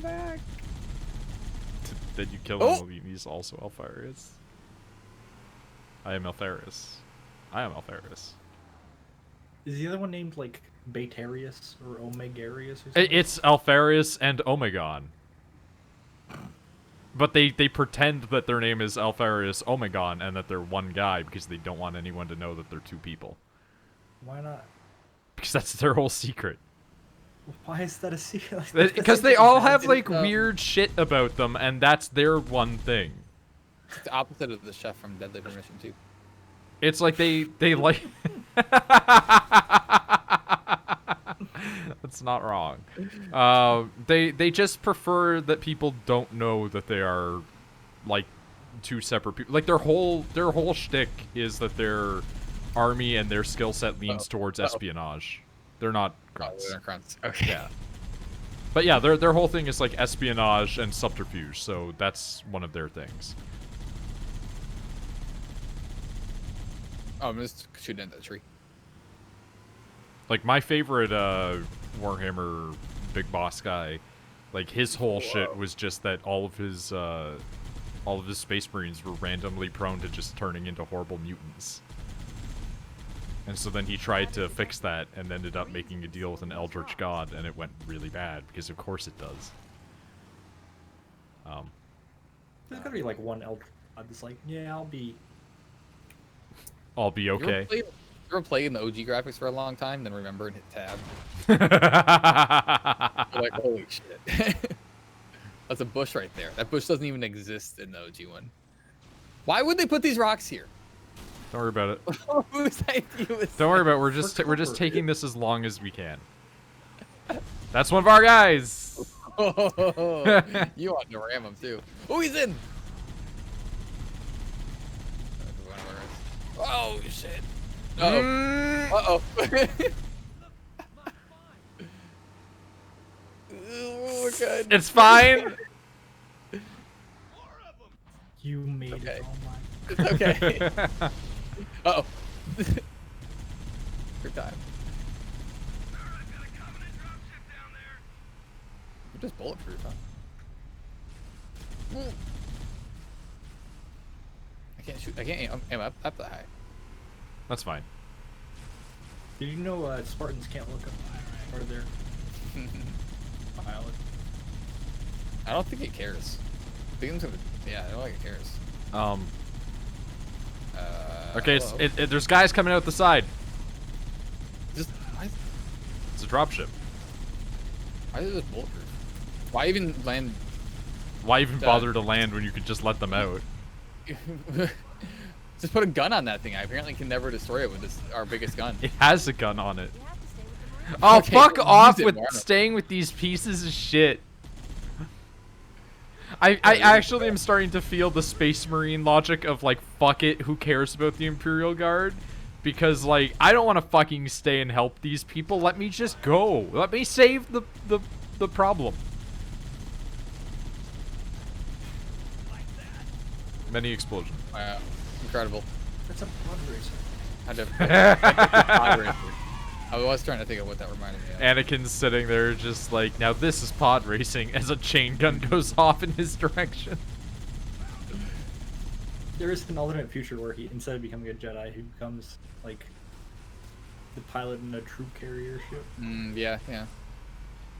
back. Then you kill him, he's also Alpharius. I am Alpharius. I am Alpharius. Is the other one named like Batarius or Omegarius or something? It's Alpharius and Omegon. But they pretend that their name is Alpharius Omegon and that they're one guy because they don't want anyone to know that they're two people. Why not? Because that's their whole secret. Why is that a secret? Because they all have like weird shit about them, and that's their one thing. It's the opposite of the chef from Deadly Premonition 2. It's like they like. That's not wrong. They just prefer that people don't know that they are like two separate people. Like their whole shtick is that their army and their skill set leans towards espionage. They're not grunts. Oh, they're grunts. Okay. Yeah. But yeah, their whole thing is like espionage and subterfuge, so that's one of their things. Oh, I'm just shooting at that tree. Like my favorite Warhammer big boss guy, like his whole shit was just that all of his Space Marines were randomly prone to just turning into horrible mutants. And so then he tried to fix that and ended up making a deal with an Eldritch God, and it went really bad, because of course it does. There's gotta be like one Eldritch God that's like, yeah, I'll be okay. You ever played the OG graphics for a long time, then remember and hit tab? You're like, holy shit. That's a bush right there. That bush doesn't even exist in the OG one. Why would they put these rocks here? Don't worry about it. Whose idea was Don't worry about it. We're just taking this as long as we can. That's one of our guys. Oh, you want to ram him too. Oh, he's in. Oh shit. Uh-oh. Oh god. It's fine. You made it. Oh my. It's okay. Uh-oh. Good time. You're just bulletproof, huh? I can't shoot. I can't aim up that high. That's fine. Did you know Spartans can't look up or their pilot? I don't think it cares. I think yeah, I don't think it cares. Okay, there's guys coming out the side. Just It's a dropship. why is it bulletproof? Why even land? Why even bother to land when you could just let them out? Just put a gun on that thing. I apparently can never destroy it with our biggest gun. It has a gun on it. Oh, Okay, fuck off with Marno. staying with these pieces of shit. I actually am starting to feel the Space Marine logic of like, fuck it, who cares about the Imperial Guard? Because like, I don't want to fucking stay and help these people. Let me just go. Let me save the problem. Many explosions. Wow, incredible. That's a pod racer. Pod racer. I was trying to think of what that reminded me of. Anakin's sitting there just like, now this is pod racing, as a chain gun goes off in his direction. There is an alternate future where he, instead of becoming a Jedi, he becomes like the pilot in a troop carrier ship. Yeah.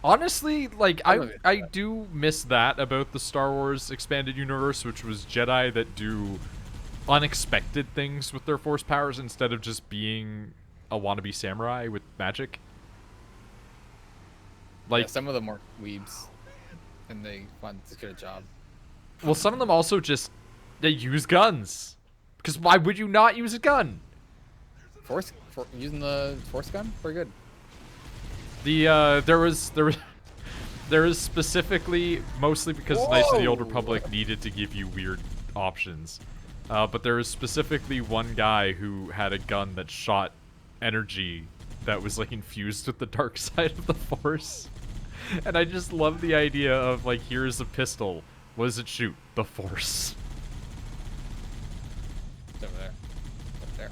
Honestly, like, I do miss that about the Star Wars expanded universe, which was Jedi that do unexpected things with their force powers instead of just being a wannabe samurai with magic. Like, Yeah, some of them were weebs, and they wanted to get a job. Well, some of them also just, they use guns. Because why would you not use a gun? Using the force gun? Pretty good. There is specifically, mostly because Knights of the Old Republic needed to give you weird options. But there is specifically one guy who had a gun that shot energy that was like infused with the dark side of the Force. And I just love the idea of like, here's a pistol. What does it shoot? The Force. It's over there. Up there.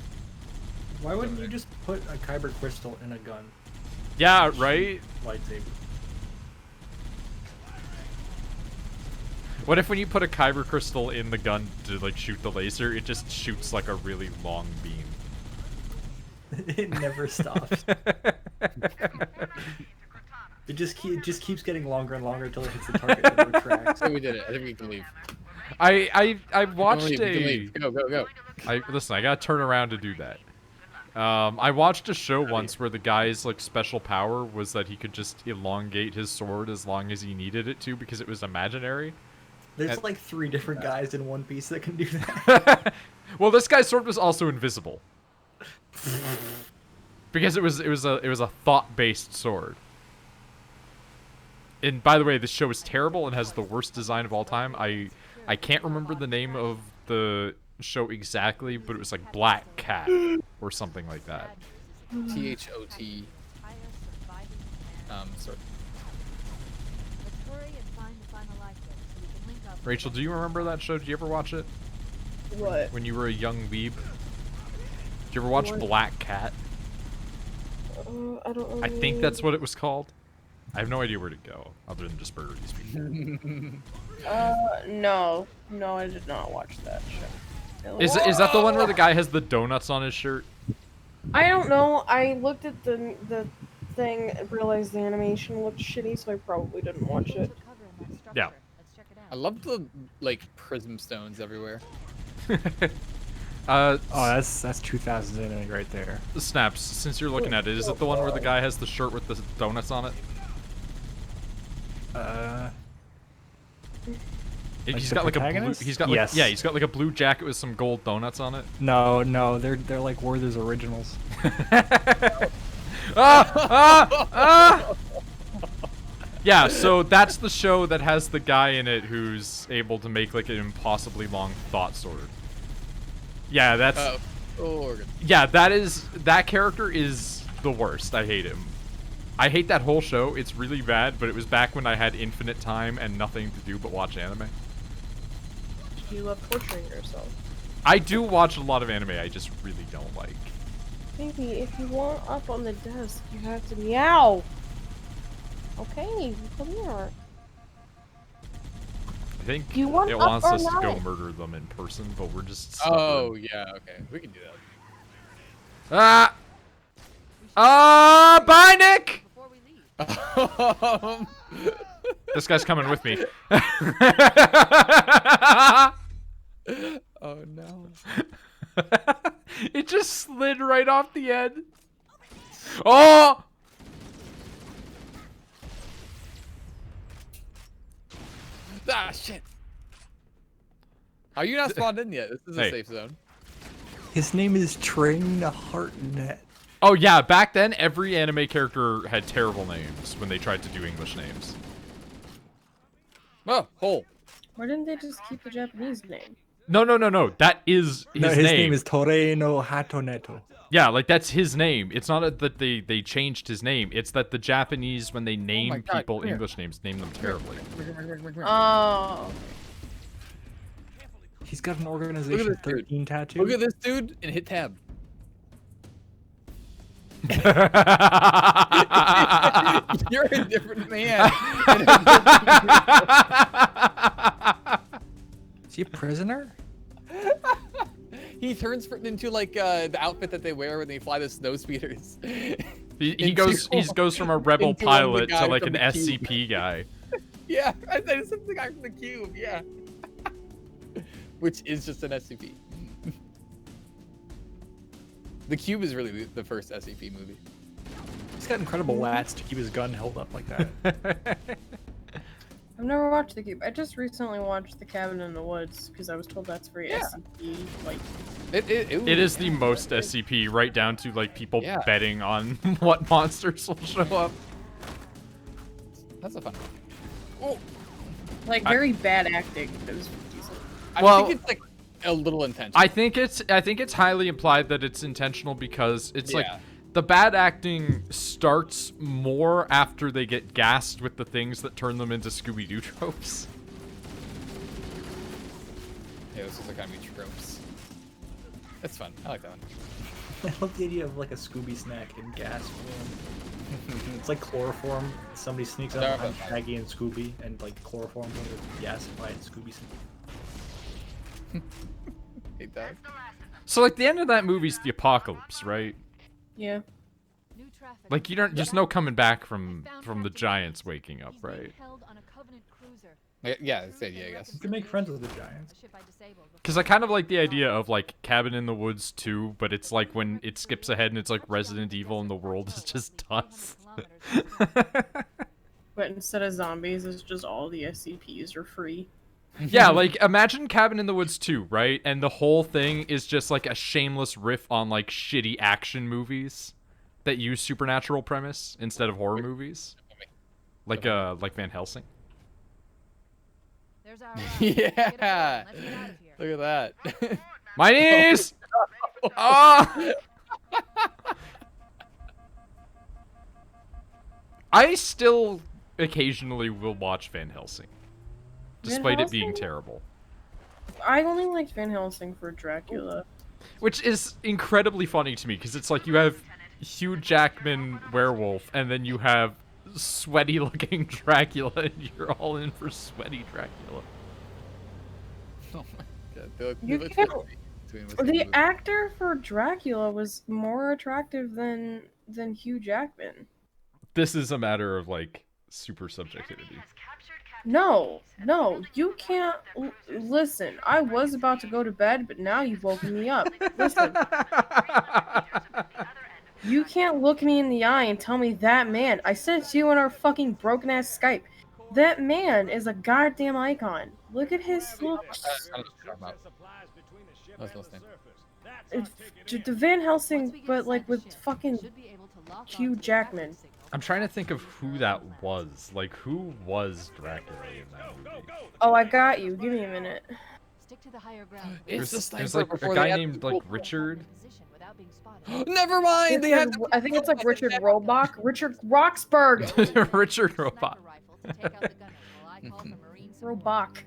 Why wouldn't you just put a kyber crystal in a gun? Yeah, right? Lightsaber. What if when you put a kyber crystal in the gun to like shoot the laser, it just shoots like a really long beam? It never stops. It just keeps getting longer and longer until it hits the target and it retracts. So we did it. I think we can leave. I watched We can leave. Go, go, go. Listen, I gotta turn around to do that. I watched a show once where the guy's like special power was that he could just elongate his sword as long as he needed it to because it was imaginary. There's like 3 different guys in One Piece that can do that. Well, this guy's sword was also invisible. Because it was a thought-based sword. And by the way, this show is terrible and has the worst design of all time. I can't remember the name of the show exactly, but it was like Black Cat or something like that. THOT. Sorry. Rachel, do you remember that show? Did you ever watch it? What? When you were a young weeb? Did you ever watch What? Black Cat? I don't know. I think that's what it was called. I have no idea where to go, other than just murder these people. No. No, I did not watch that show. Is that the one where the guy has the donuts on his shirt? I don't know. I looked at the thing and realized the animation looked shitty, so I probably didn't watch it. Yeah. I love the like prism stones everywhere. Oh, that's 2000 anime right there. Snaps, since you're looking at it, is it the one where the guy has the shirt with the donuts on it? He's the got like a blue, protagonist? he's got like, Yes. yeah, he's got like a blue jacket with some gold donuts on it. No, they're like Werther's originals. Yeah, so that's the show that has the guy in it who's able to make like an impossibly long thought sword. Yeah, that's yeah, that character is the worst. I hate him. I hate that whole show. It's really bad, but it was back when I had infinite time and nothing to do but watch anime. You love torturing yourself. I do watch a lot of anime I just really don't like. Baby, if you want up on the desk, you have to meow. Okay, come here. I think Do you want it up wants or us to go not? murder them in person, but we're just Oh yeah, okay, we can do that. Bye, Nick! This guy's coming with me. Oh no. It just slid right off the end. Oh! Ah shit. Are you not spawned in yet? This is Hey. a safe zone. His name is Train Heartnet. Oh yeah, back then every anime character had terrible names when they tried to do English names. Oh, hole. Why didn't they just keep the Japanese name? No. That is his No, his name. name is Toreno Hatoneto. Yeah, like that's his name. It's not that they changed his name. It's that the Japanese, when they name my God, people come here. English names, name them terribly. Oh. He's got an organization this dude. 13 tattoo. Look at this dude and hit tab. You're a different man. Is he a prisoner? He turns into like the outfit that they wear when they fly the snow speeders. He goes from a rebel into one of the pilot to guy like from an the Cube. SCP guy. Yeah, I said it's the guy from the Cube. Yeah, which is just an SCP. The Cube is really the first SCP movie. He's got incredible lats to keep his gun held up like that. I've never watched The Cube. I just recently watched The Cabin in the Woods because I was told that's very Yeah. SCP. Like, It is the most SCP, right down to like people Yeah. betting on what monsters will show up. That's a fun one. like very bad acting. It was decent. Well- I think it's like a little intentional. I think it's highly implied that it's intentional because it's like Yeah. the bad acting starts more after they get gassed with the things that turn them into Scooby-Doo tropes. Yeah, this is like kind of tropes. That's fun. I like that one. I love the idea of like a Scooby snack in gas form. It's like chloroform. Somebody sneaks up No, behind no. Shaggy and Scooby and like chloroform them with gasified Scooby. It does. So like the end of that movie's the apocalypse, right? Yeah. Like you don't just no coming back from the giants waking up, right? Yeah, it's it, yeah, I guess. You can make friends with the giants. Because I kind of like the idea of like Cabin in the Woods 2, but it's like when it skips ahead and it's like Resident Evil and the world is just dust. But instead of zombies, it's just all the SCPs are free. Yeah, like imagine Cabin in the Woods 2, right? And the whole thing is just like a shameless riff on like shitty action movies that use supernatural premise instead of horror movies. Like Van Helsing. There's our Yeah. Look at that. My knees! Ah! I still occasionally will watch Van Helsing. Despite it being Helsing? terrible. I only liked Van Helsing for Dracula. Which is incredibly funny to me, because it's like you have Hugh Jackman werewolf, and then you have sweaty looking Dracula, and you're all in for sweaty Dracula. Oh my god. They look, You they look can't- different between what's in The movie. actor for Dracula was more attractive than Hugh Jackman. This is a matter of like super subjectivity. No, you can't. Listen, I was about to go to bed, but now you've woken me up. Listen, you can't look me in the eye and tell me that man. I said it to you on our fucking broken ass Skype. That man is a goddamn icon. Look at his looks. I don't know what you're talking about. I was listening. It's the Van Helsing, but like with fucking Hugh Jackman. I'm trying to think of who that was. Like, who was Dracula in that movie? Oh, I got you. Give me a minute. Stick to the higher ground. It's the There's sniper like a before guy they had named the like cool- Richard. Never mind. They had. I think it's like Richard Robach. Richard Roxburgh. Richard Robot. Robach.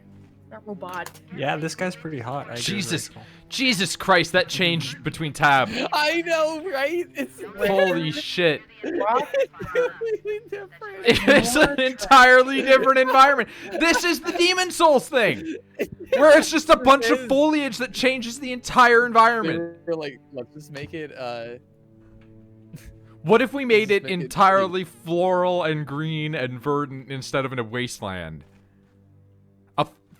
Not robot. Yeah, this guy's pretty hot. I agree with Jesus, Rachel. Jesus Christ, that changed between tab. I know, right? It's Holy shit. Rock? completely different. It's an entirely different environment. This is the Demon Souls thing, where it's just a bunch of foliage that changes the entire They environment. were like, let's just make it. What if we made it Just make it entirely floral and green and verdant instead of in a wasteland?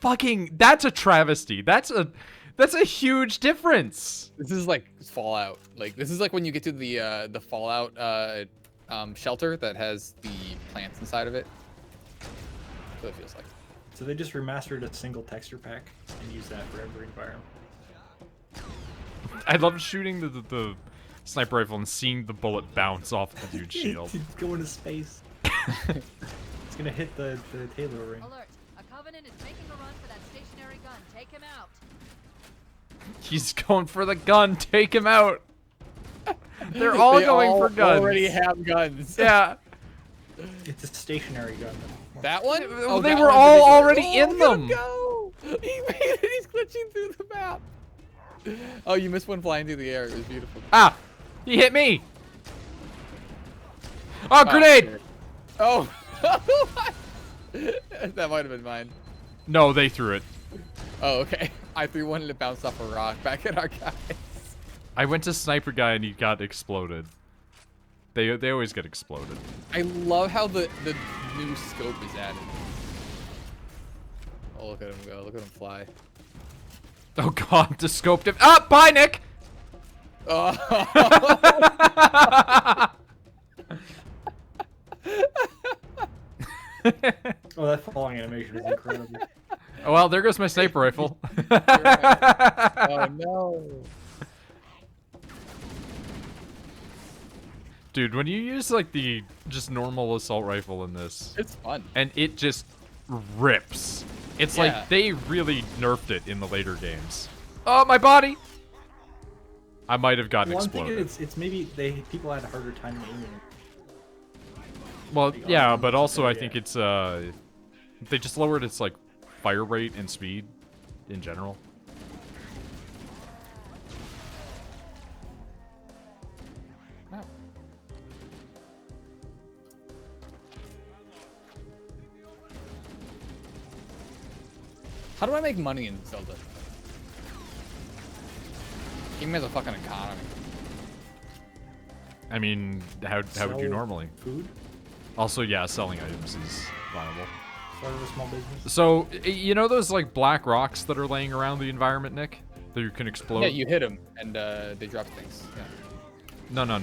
That's a travesty. That's a huge difference. This is like Fallout. Like this is like when you get to the Fallout shelter that has the plants inside of it. That's what it feels like. So they just remastered a single texture pack and used that for every environment. I love shooting the sniper rifle and seeing the bullet bounce off the dude's shield. It's going to space. It's gonna hit the Taylor ring. Alert! A Covenant is making a run for that stationary gun. Take him out. He's going for the gun. Take him out. They're all They going all for guns. Already have guns. Yeah. It's a stationary gun. That one? Well, they that were one all particular- already in look at him them. Go! He made it. He's glitching through the map. Oh, you missed one flying through the air. It was beautiful. Ah, he hit me. Oh, grenade! Oh. That might have been mine. No, they threw it. Oh, okay. I threw one and it bounced off a rock back at our guys. I went to sniper guy and he got exploded. They always get exploded. I love how the new scope is added. Oh, look at him go. Look at him fly. Oh god, the scope diff. Ah, bye, Nick. Oh. Oh, that falling animation is incredible. Oh, well, there goes my sniper rifle. Oh no. Dude, when you use like the just normal assault rifle in this, It's fun. and it just rips. It's Yeah. like they really nerfed it in the later games. Oh, my body! I might have gotten Well, I'm thinking exploded. it's maybe people had a harder time aiming. Well, yeah, but also I Yeah. think it's they just lowered its like fire rate and speed in general. How do I make money in Zelda? Game has a fucking economy. I mean, how would you Sell normally? Food? Also, yeah, selling items is viable. Start a small business. So, you know those like black rocks that are laying around the environment, Nick? That you can explode? Yeah, you hit them and they drop things. Yeah. No.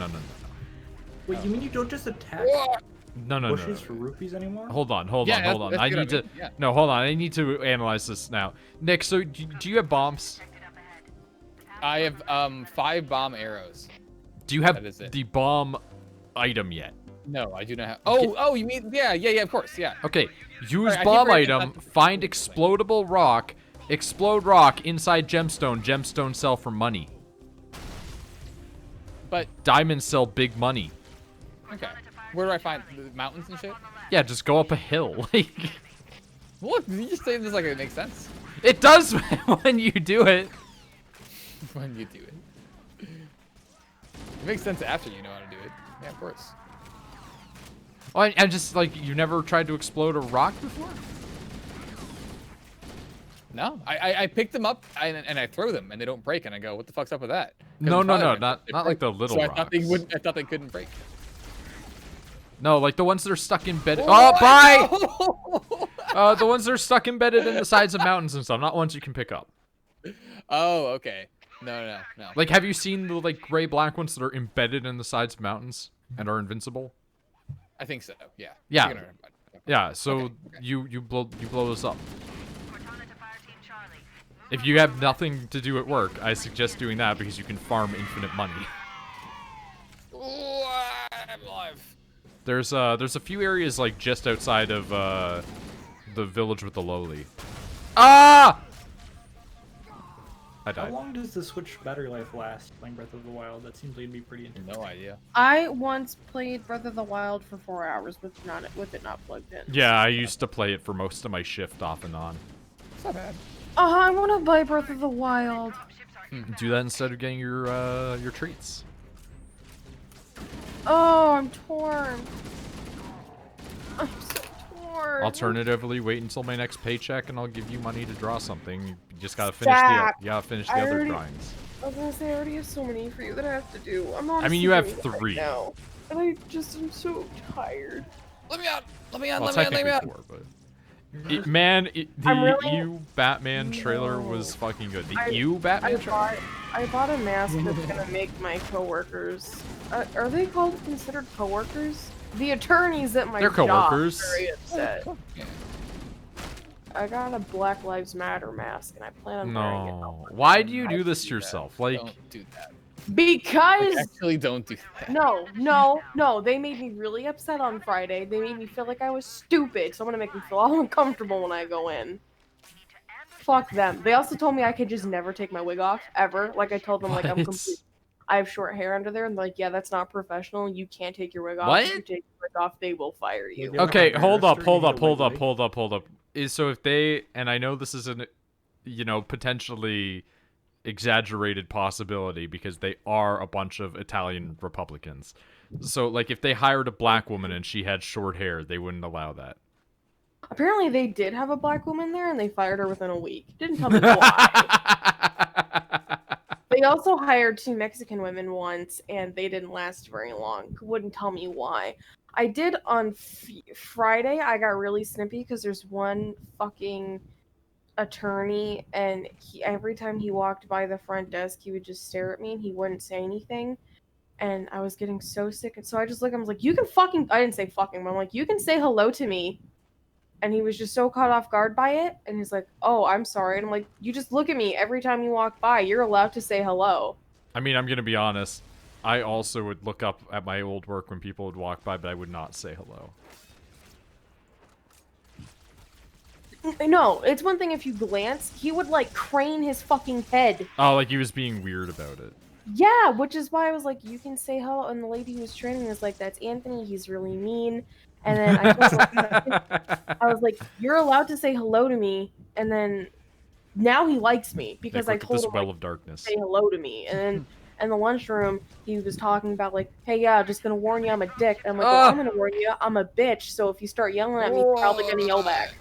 Wait, you mean you don't just attack No. bushes for rupees anymore? Hold on. Yeah, I that's need good, to. yeah. No, hold on. I need to analyze this now. Nick, so do you have bombs? I have 5 bomb arrows. Do you have That is it. the bomb item yet? No, I do not have. Oh, you mean yeah, of course, yeah. Okay, use Sorry, I keep bomb forgetting item, that's- find explodable rock, explode rock inside gemstone, gemstone sell for money. But Diamonds sell big money. okay, where do I find the mountains and shit? Yeah, just go up a hill. Like, Look, you just say this like it makes sense it does when you do it. when you do it. It makes sense after you know how to do it. Yeah, of course. Well, I'm just like, you never tried to explode a rock before? No, I pick them up and I throw them and they don't break and I go, what the fuck's up with that? 'Cause No, in not Twilight, they like the break. little So rocks. I thought they couldn't break. No, like the ones that are stuck embedded. Oh, bye! The ones that are stuck embedded in the sides of mountains and stuff, not ones you can pick up. Oh, okay. No. Like, have you seen the like gray-black ones that are embedded in the sides of mountains and are invincible? I think so. Yeah. Yeah. I think I know about it. Yeah. So Okay. you blow those up. If you have nothing to do at work, I suggest doing that because you can farm infinite money. Ooh, I'm alive. There's a few areas like just outside of the village with the lowly. Ah! I How died. long does the Switch battery life last playing Breath of the Wild? That seems like it'd be pretty intense. No idea. I once played Breath of the Wild for 4 hours with it not plugged in. Yeah, I used to play it for most of my shift off and on. It's not bad. Oh, I want to buy Breath of the Wild. Do that instead of getting your treats. Oh, I'm torn. I'm so torn. Alternatively, wait until my next paycheck and I'll give you money to draw something. You just gotta Stop. finish the I other already- drawings. I was gonna say I already have so many for you that I have to do. I'm I mean, you have honestly doing it 3. right now, and I just am so tired. Let me out. Let me Well, out. Let me technically out. 4, but the I'm really- EU Batman trailer was fucking good. The I- EU Batman trailer. I bought a mask that's gonna make my coworkers. Are they considered coworkers? The attorneys at my They're job coworkers. are very upset. Yeah. I got a Black Lives Matter mask, and I plan on wearing it. No. Why do you do this to do that. yourself? Like, Don't do that. Because Actually, don't do that. no, they made me really upset on Friday. They made me feel like I was stupid, so I'm gonna make them feel all uncomfortable when I go in. Fuck them. They also told me I could just never take my wig off, ever. Like, I told them, like, I'm What? complete. I have short hair under there, and they're like, yeah, that's not professional. You can't take your wig off. What? If you take your wig off, they will fire you. Yeah. okay, You're hold not up. a Hold up. So if they, and I know this is an, potentially exaggerated possibility because they are a bunch of Italian Republicans. So, like, if they hired a black woman and she had short hair, they wouldn't allow that. Apparently, they did have a black woman there, and they fired her within a week. Didn't tell me why. They also hired 2 Mexican women once, and they didn't last very long. Wouldn't tell me why. I did on Friday. I got really snippy because there's one fucking attorney, and every time he walked by the front desk, he would just stare at me, and he wouldn't say anything. And I was getting so sick, and so I just looked. I was like, "You can fucking." I didn't say fucking, but I'm like, "You can say hello to me." And he was just so caught off guard by it, and he's like, "Oh, I'm sorry." And I'm like, "You just look at me every time you walk by. You're allowed to say hello." I mean, I'm gonna be honest. I also would look up at my old work when people would walk by, but I would not say hello. No, it's one thing if you glance. He would like crane his fucking head. Oh, like he was being weird about it. Yeah, which is why I was like, "You can say hello." And the lady who was training was like, "That's Anthony. He's really mean." And then I was like, "You're allowed to say hello to me." And then now he likes me because Like, I look at told this him well like, of darkness. say hello to me. And then in the lunchroom, he was talking about like, "Hey, yeah, just gonna warn you, I'm a dick." And I'm like, "Well, I'm gonna warn you, I'm a bitch. So if you start yelling at me, you're probably gonna yell back."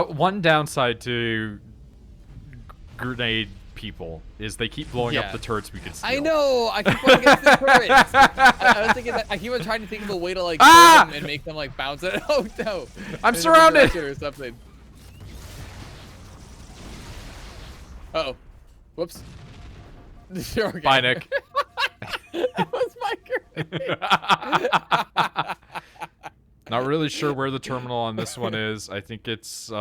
One downside to grenade people is they keep blowing up the turrets we can steal. I know. I keep going against the turrets. I was thinking that. I keep on trying to think of a way to like kill them and make them like bounce it. Oh no! I'm surrounded. Or something. Uh oh. Whoops. Okay. Bye, Nick. That was my grenade. Not really sure where the terminal on this one is. I think it's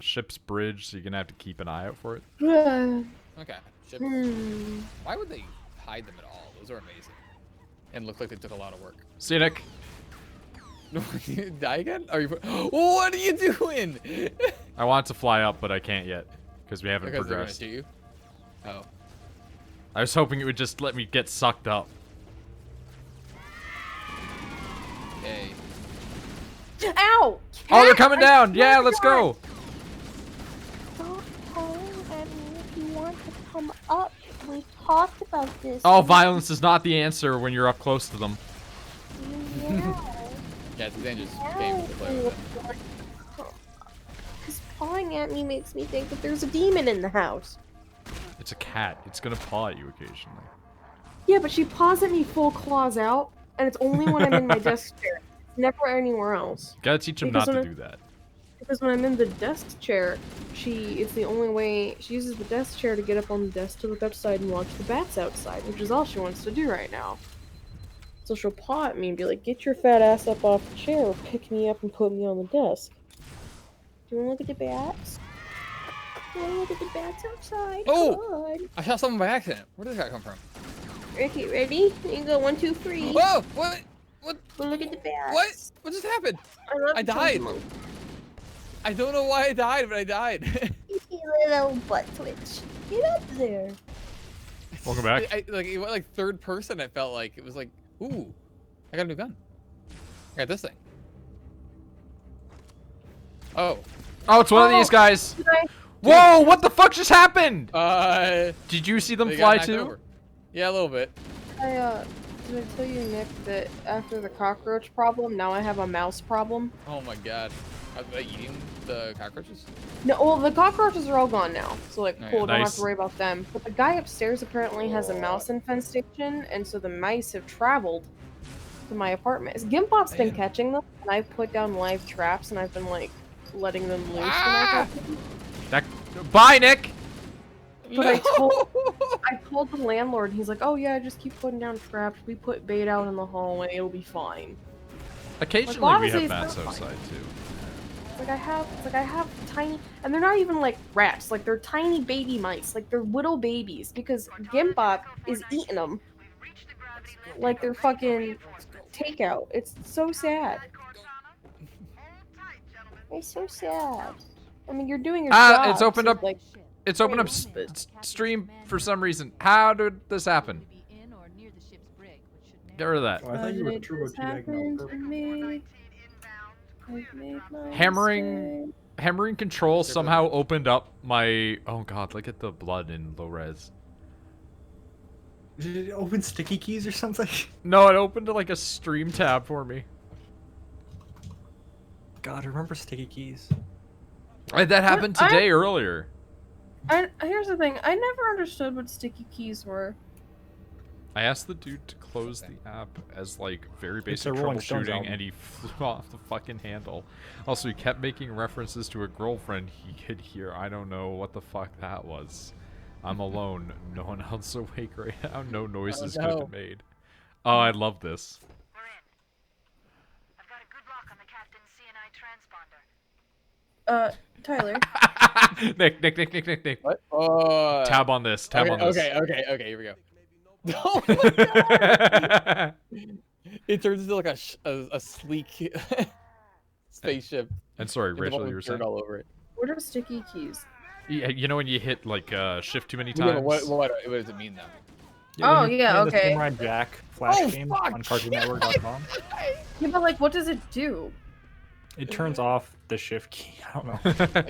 ship's bridge, so you're gonna have to keep an eye out for it. Okay. Ship. Hmm. Why would they hide them at all? Those are amazing. And look like they took a lot of work. See you, Nick. Did you die again? Are you? What are you doing? I want to fly up, but I can't yet because we haven't Because they're gonna progressed. shoot you. Oh. I was hoping it would just let me get sucked up. Hey. Ow! Oh, they're Cat, coming I down. swear Yeah, to let's God. go. Stop calling at me if you want to come up. We talked about this. Oh, violence is not the answer when you're up close to them. Yeah. Yeah, it's a dangerous game to play with. Because pawing at me makes me think that there's a demon in the house. It's a cat. It's gonna paw at you occasionally. Yeah, but she paws at me full claws out, and it's only when I'm in my desk chair. It's never anywhere else. Gotta teach him Because not to when do that. Because when I'm in the desk chair, it's the only way, she uses the desk chair to get up on the desk to look outside and watch the bats outside, which is all she wants to do right now. So she'll paw at me and be like, get your fat ass up off the chair, or pick me up and put me on the desk. Do you want to look at the bats? Do you want to look at the bats outside? Oh! Come on. I shot someone by accident. Where did this guy come from? Okay, ready? Here you go. 1, 2, 3. Whoa! What? What? Go look at the bats. What? What just happened? love I the died. chunky monkey. I don't know why I died, but I died. You little butt twitch. Get up there. Welcome back. Like it went like third person. I felt like it was like, ooh, I got a new gun. I got this thing. Oh. Oh, it's one of these guys. Did I- Whoa! What the fuck just happened? Did Did you see them they fly got knocked too? over. Yeah, a little bit. Did I tell you, Nick, that after the cockroach problem, now I have a mouse problem? Oh my god. Are they eating the cockroaches? No, well, the cockroaches are all gone now, so like, Oh, yeah. cool, don't have Nice. to worry about them. But the guy upstairs apparently has a mouse infestation, and so the mice have traveled to my apartment. Gimbot's been Damn. catching them, and I've put down live traps, and I've been like letting them loose when I Ah! catch them. Bye, Nick. But I told the landlord, and he's like, "Oh yeah, just keep putting down traps. We put bait out in the hallway. It'll be fine." Occasionally we obviously have it's bats not fine. outside too. It's like I have tiny, and they're not even like rats. Like they're tiny baby mice. Like they're little babies because Gimbot is eating them. Like they're fucking takeout. It's so sad. It's so sad. I mean, you're doing your job. It's opened so, up. Like, It's opened up But- stream for some reason. How did this happen? Get rid of that. Oh, I thought you were turbo This teabagging happened on to purpose. me. I've made my Hammering- mistake. Hammering control somehow opened up my. Oh god, look at the blood in low res. Did it open sticky keys or something? No, it opened like a stream tab for me. God, remember sticky keys? That happened I- today earlier. Here's the thing. I never understood what sticky keys were. I asked the dude to close the app as like very It's basic a Rolling Stones troubleshooting, album. and he flew off the fucking handle. Also, he kept making references to a girlfriend he could hear. I don't know what the fuck that was. I'm alone. No one else awake right now. No noises could no. have made. Oh, I love this. I've got a good lock on the captain's CNI transponder. Tyler. Nick. What? Oh. Tab on this. Tab okay, on this. okay, here we go. Oh my god! It turns into like a sleek spaceship. And sorry, with a Rachel, bunch you were of dirt saying? all over it. What are sticky keys? Yeah, you know when you hit like shift too many Yeah, times? but what does it mean though? Oh, when you're yeah, playing the okay. Samurai Jack Flash Oh, game fuck! on CartoonNetwork.com. Yeah, but like, what does it do? It turns off the shift key. I don't know.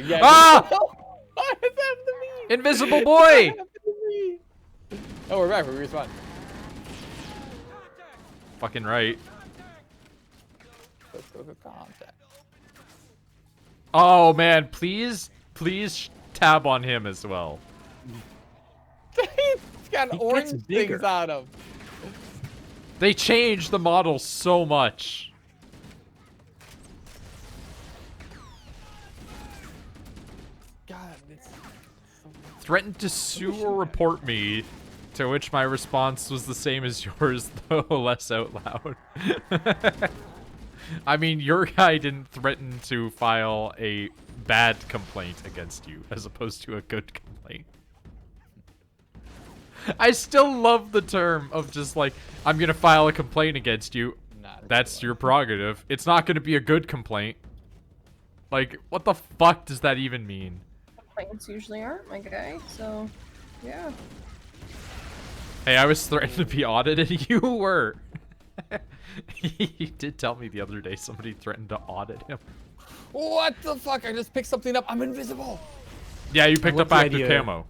Yeah, Ah! What has happened to me? Invisible boy! What happened to me? Oh, we're back. We respawned. Fucking right. Let's go to contact. Oh man, please tab on him as well. He's got He orange gets bigger. things on him. They changed the model so much. God, it's so Threatened to sue or report me, to which my response was the same as yours, though less out loud. I mean, your guy didn't threaten to file a bad complaint against you, as opposed to a good complaint. I still love the term of just like, I'm gonna file a complaint against you. not. That's your prerogative. It's not gonna be a good complaint. Like, what the fuck does that even mean? Complaints usually aren't, my guy. So, yeah. Hey, I was threatened to be audited. You were. He did tell me the other day somebody threatened to audit him. What the fuck? I just picked something up. I'm invisible. Yeah, you picked love up the active idea. camo.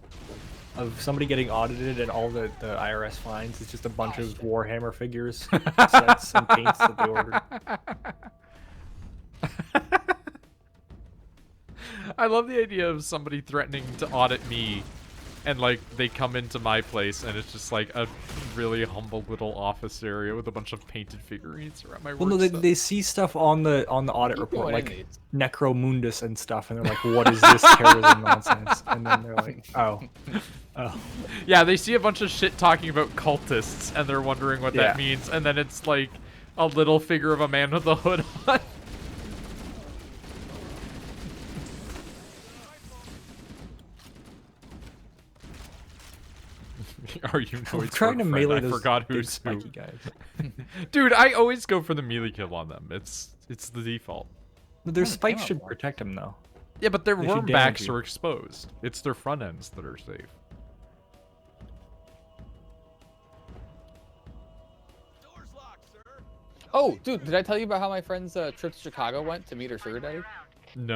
Of somebody getting audited and all the IRS fines. It's just a bunch of Warhammer figures, sets, and paints that they ordered. I love the idea of somebody threatening to audit me, and like they come into my place and it's just like a really humble little office area with a bunch of painted figurines around my work. Well, no, stuff. they see stuff on the audit Keep report, going in like these. Necromundus and stuff, and they're like, "What is this terrorism nonsense?" And then they're like, "Oh, oh." Yeah, they see a bunch of shit talking about cultists and they're wondering what that Yeah. means, and then it's like a little figure of a man with a hood on. Are you I'm Noid's trying to friend? melee I those forgot big who's who. spiky guys. Dude, I always go for the melee kill on them. It's the default. But their Oh, spikes come should on. protect him, though. Yeah, but their They should worm damage backs you. are exposed. It's their front ends that are safe. Oh, dude, did I tell you about how my friend's trip to Chicago went to meet her sugar daddy?